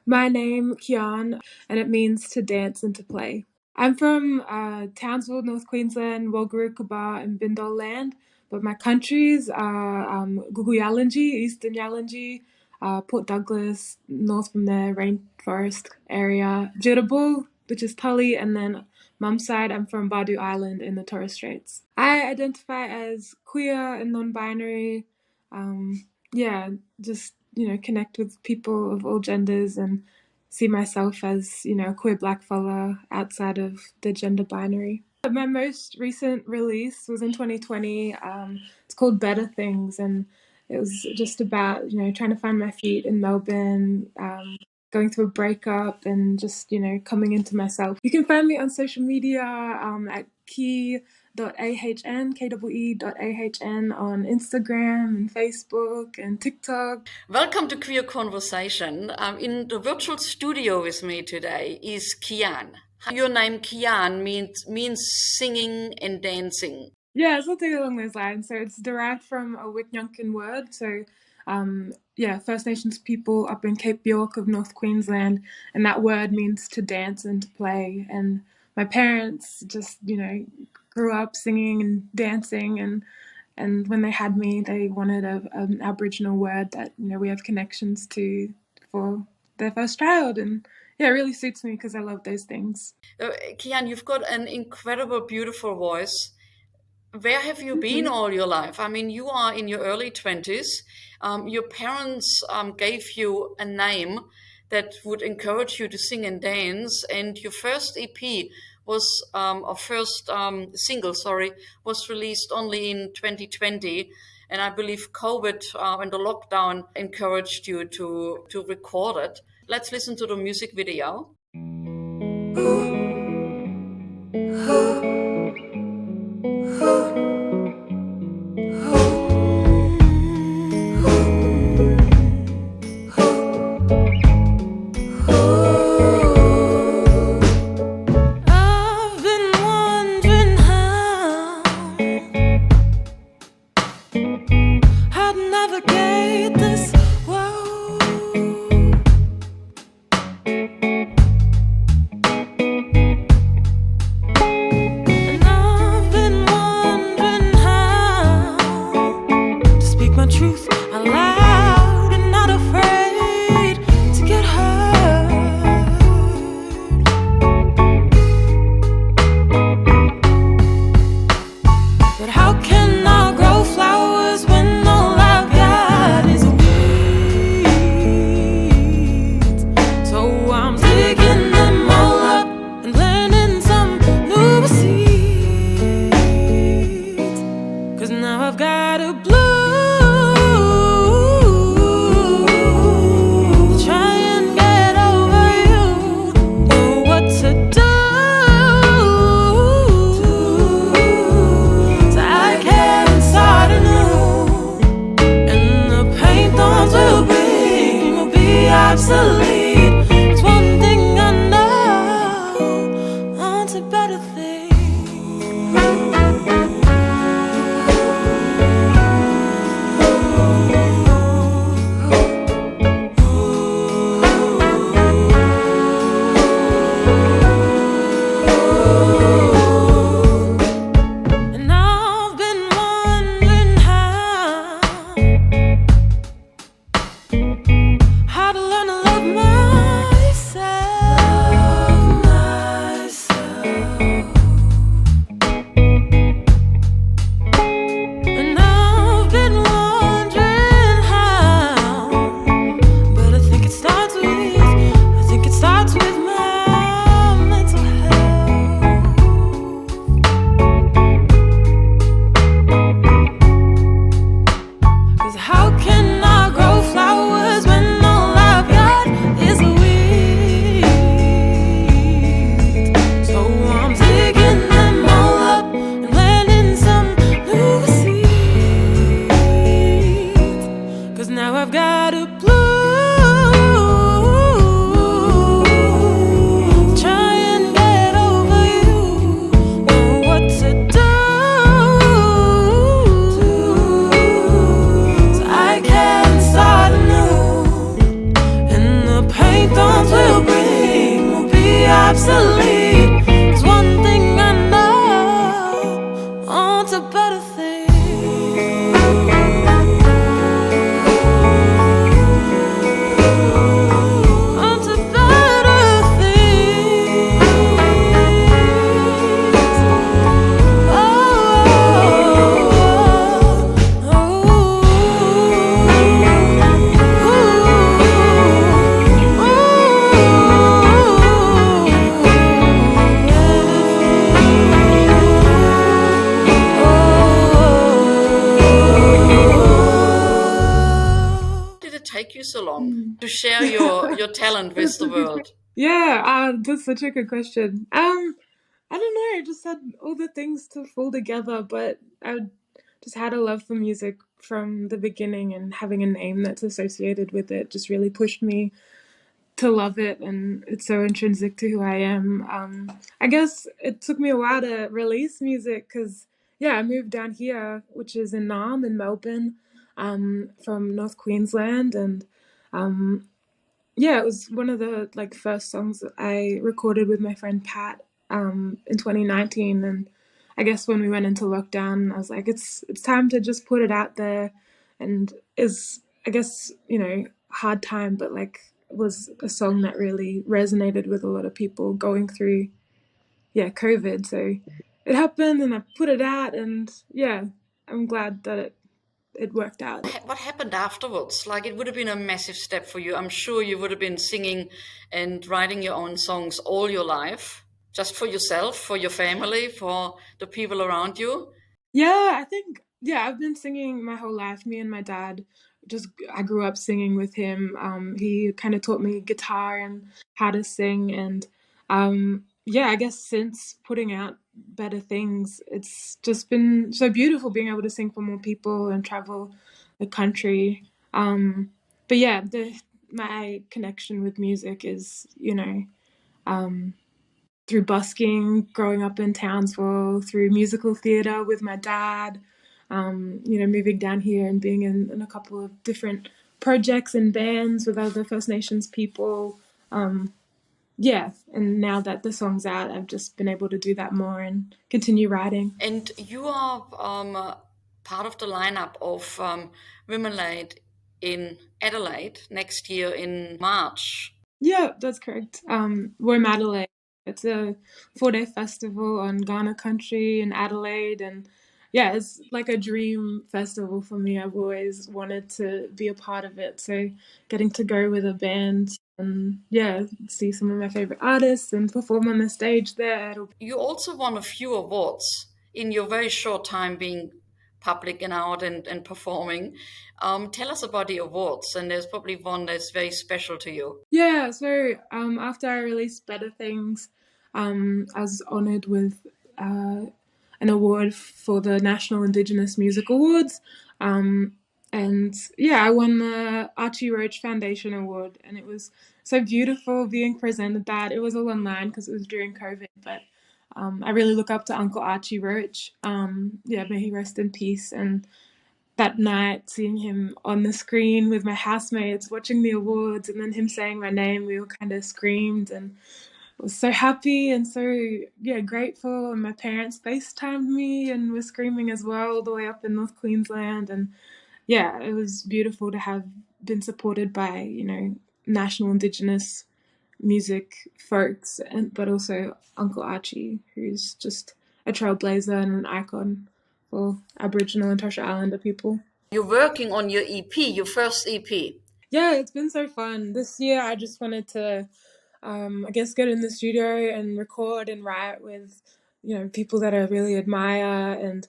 My name, Kee'Ahn, and it means to dance and to play. I'm from Townsville, North Queensland, Walgarookaba and Bindal land, but my countries are Gugu Eastern Yalanji, Port Douglas, north from there, rainforest area, Jirrabul, which is Tully, and then mum's side, I'm from Badu Island in the Torres Straits. I identify as queer and non-binary. Yeah, just connect with people of all genders and see myself as a queer black fella outside of the gender binary. My most recent release was in 2020. It's called Better Things, and it was just about trying to find my feet in Melbourne, going through a breakup, and just coming into myself. You can find me on social media at Kee.Ahn, K-E-E.Ahn on Instagram and Facebook and TikTok. Welcome to Queer Conversation. In the virtual studio with me today is Kee'Ahn. Your name Kee'Ahn means singing and dancing. Yeah, something along those lines. So it's derived from a Witnyunkin word. So, First Nations people up in Cape York of North Queensland, and that word means to dance and to play. And my parents just, grew up singing and dancing, and when they had me, they wanted an Aboriginal word that we have connections to for their first child, and yeah, it really suits me because I love those things. Kee'Ahn, you've got an incredible, beautiful voice. Where have you been all your life? I mean, you are in your early 20s. Your parents gave you a name that would encourage you to sing and dance, and your first EP was, or first single, sorry, was released only in 2020. And I believe COVID and the lockdown encouraged you to record it. Let's listen to the music video. How to learn to love myself. you so long Mm. to share your talent with That's the okay. world? Yeah, that's such a good question. I don't know. I just had all the things to fall together, but I just had a love for music from the beginning, and having a name that's associated with it just really pushed me to love it, and it's so intrinsic to who I am. I guess it took me a while to release music because, yeah, I moved down here, which is in Naarm in Melbourne, from North Queensland, and um, yeah, it was one of the like first songs that I recorded with my friend Pat in 2019, and I guess when we went into lockdown, I was like, it's time to just put it out there, and is I guess hard time, but like was a song that really resonated with a lot of people going through COVID. So it happened, and I put it out, and yeah, I'm glad that it worked out. What happened afterwards? Like, it would have been a massive step for you. I'm sure you would have been singing and writing your own songs all your life, just for yourself, for your family, for the people around you. Yeah, I think I've been singing my whole life. Me and my dad just I grew up singing with him. He kind of taught me guitar and how to sing, and yeah, I guess since putting out Better Things, it's just been so beautiful being able to sing for more people and travel the country. But yeah, the my connection with music is, um through busking, growing up in Townsville, through musical theatre with my dad, moving down here and being in a couple of different projects and bands with other First Nations people. Yeah, and now that the song's out, I've just been able to do that more and continue writing. And you are part of the lineup of WOMADelaide in Adelaide next year in March. Yeah, that's correct. WOMADelaide. It's a 4-day festival on Ghana country in Adelaide, and yeah, it's like a dream festival for me. I've always wanted to be a part of it, so getting to go with a band and yeah, see some of my favorite artists and perform on the stage there. You also won a few awards in your very short time being public and out and performing. Tell us about the awards, and there's probably one that's very special to you. Yeah, so after I released Better Things, I was honored with uh, an award for the National Indigenous Music Awards. Um, and yeah, I won the Archie Roach Foundation Award, and it was so beautiful being presented that. It was all online because it was during COVID, but I really look up to Uncle Archie Roach. Yeah, may he rest in peace. And that night, seeing him on the screen with my housemates, watching the awards, and then him saying my name, we all kind of screamed and was so happy and so grateful. And my parents FaceTimed me and were screaming as well, all the way up in North Queensland. And yeah, it was beautiful to have been supported by national Indigenous music folks, and but also Uncle Archie, who's just a trailblazer and an icon for Aboriginal and Torres Strait Islander people. You're working on your EP, your first EP. Yeah, it's been so fun. This year I just wanted to I guess get in the studio and record and write with, people that I really admire. And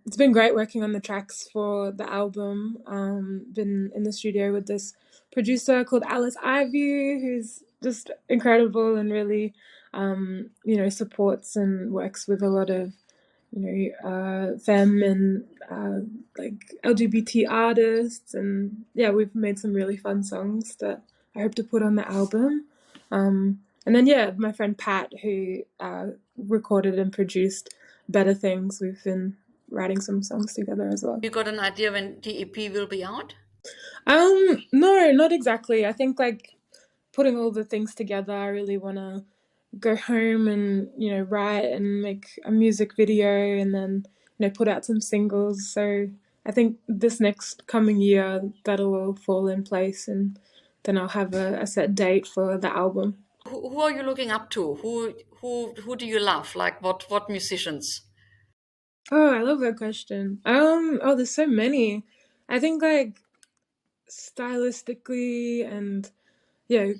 it's been great working on the tracks for the album. Been in the studio with this producer called Alice Ivy, who's just incredible and really, supports and works with a lot of femme and like LGBT artists, and yeah, we've made some really fun songs that I hope to put on the album. And then yeah, my friend Pat, who recorded and produced Better Things, we've been writing some songs together as well. You got an idea when the EP will be out? No, not exactly. I think like putting all the things together, I really want to go home and write and make a music video, and then put out some singles. So I think this next coming year that'll all fall in place, and then I'll have a set date for the album. Who are you looking up to? Who do you love? Like, what musicians? Oh, I love that question. Oh, there's so many. I think like stylistically and yeah,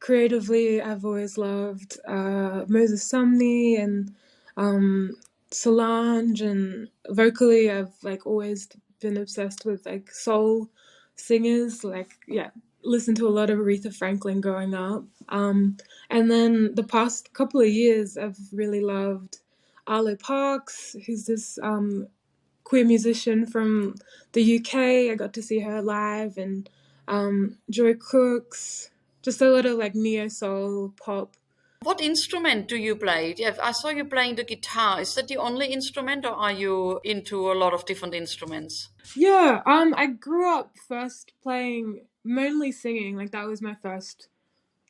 creatively, I've always loved Moses Sumney and um, Solange, and vocally, I've like always been obsessed with like soul singers. Like, yeah, listened to a lot of Aretha Franklin growing up. And then the past couple of years, I've really loved Arlo Parks, who's this queer musician from the UK. I got to see her live, and Joy Cooks, just a lot of like neo soul pop. What instrument do you play? Yeah, I saw you playing the guitar. Is that the only instrument, or are you into a lot of different instruments? Yeah, I grew up first playing mainly singing. Like that was my first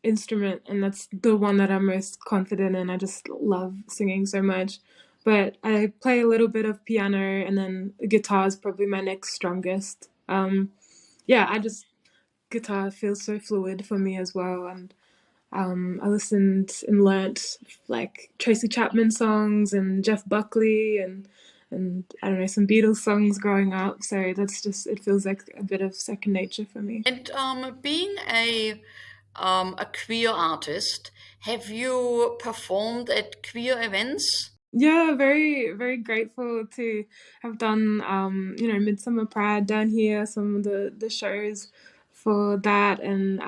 instrument, and that's the one that I'm most confident in. I just love singing so much. But I play a little bit of piano, and then guitar is probably my next strongest. Yeah, I just guitar feels so fluid for me as well, and I listened and learnt like Tracy Chapman songs and Jeff Buckley and I don't know, some Beatles songs growing up. So that's just, it feels like a bit of second nature for me. And being a queer artist, have you performed at queer events? Yeah, very, very grateful to have done, Midsummer Pride down here, some of the shows for that, and,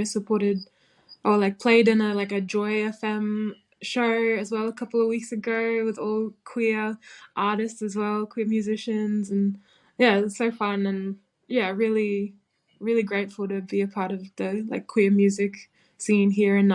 supported or like played in a Joy FM show as well a couple of weeks ago with all queer artists as well, queer musicians, and yeah, it's so fun, and yeah, really, really grateful to be a part of the like queer music scene here in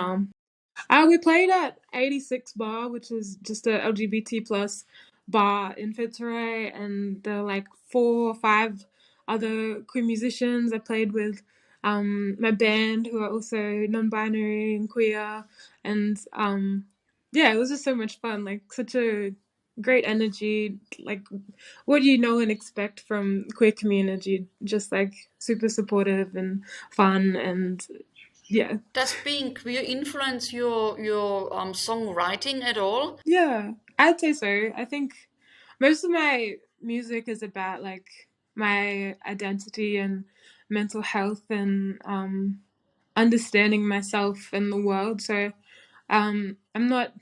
we played at 86 Bar, which is just a LGBT plus bar in Fitzroy, and there are like 4 or 5 other queer musicians. I played with my band, who are also non-binary and queer, and yeah, it was just so much fun. Like such a great energy, like what you know and expect from queer community, just like super supportive and fun, and yeah. Does being queer influence your songwriting at all? Yeah, I'd say so. I think most of my music is about like my identity and mental health and understanding myself and the world. So I'm not,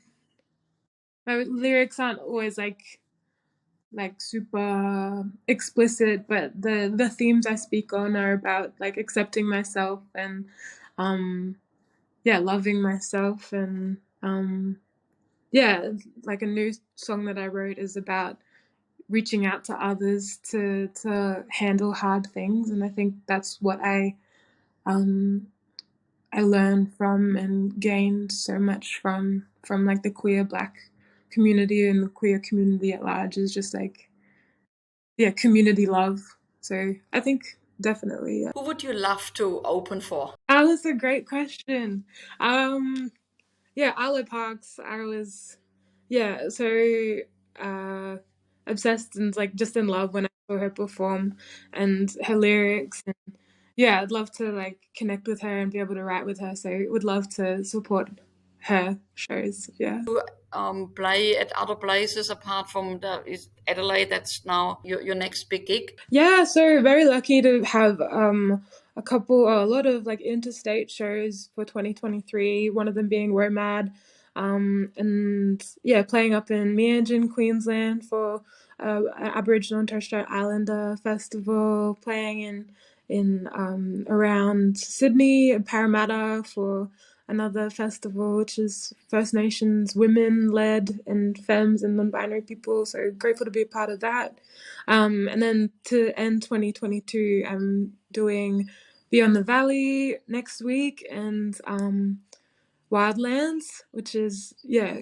my lyrics aren't always like super explicit, but the themes I speak on are about like accepting myself and um yeah, loving myself, and yeah, like a new song that I wrote is about reaching out to others to handle hard things, and I think that's what um I learned from and gained so much from like the queer Black community and the queer community at large, is just like, yeah, community love. So I think definitely, yeah. Who would you love to open for? That was a great question. Um Yeah, Arlo Parks, I was, yeah, so uh, obsessed and like just in love when I saw her perform and her lyrics. And yeah, I'd love to like connect with her and be able to write with her. So would love to support her shows. Yeah. Play at other places apart from the is Adelaide? That's now your next big gig. Yeah, so very lucky to have a lot of like interstate shows for 2023, one of them being WOMAD. And yeah, playing up in Meanjin, Queensland for an Aboriginal and Torres Strait Islander festival, playing in around Sydney and Parramatta for another festival, which is First Nations women led and femmes and non-binary people. So grateful to be a part of that. And then to end 2022, I'm doing Beyond the Valley next week, and Wildlands, which is, yeah,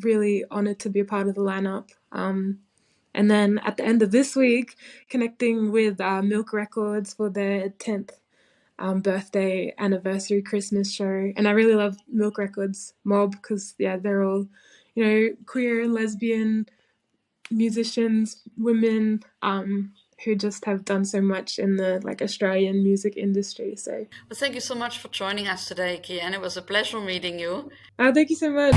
really honored to be a part of the lineup. And then at the end of this week, connecting with Milk Records for their 10th birthday anniversary Christmas show. And I really love Milk Records Mob because, yeah, they're all, queer and lesbian musicians, women, who just have done so much in the like Australian music industry. So, Well, thank you so much for joining us today, Kee'Ahn. It was a pleasure meeting you. thank you so much.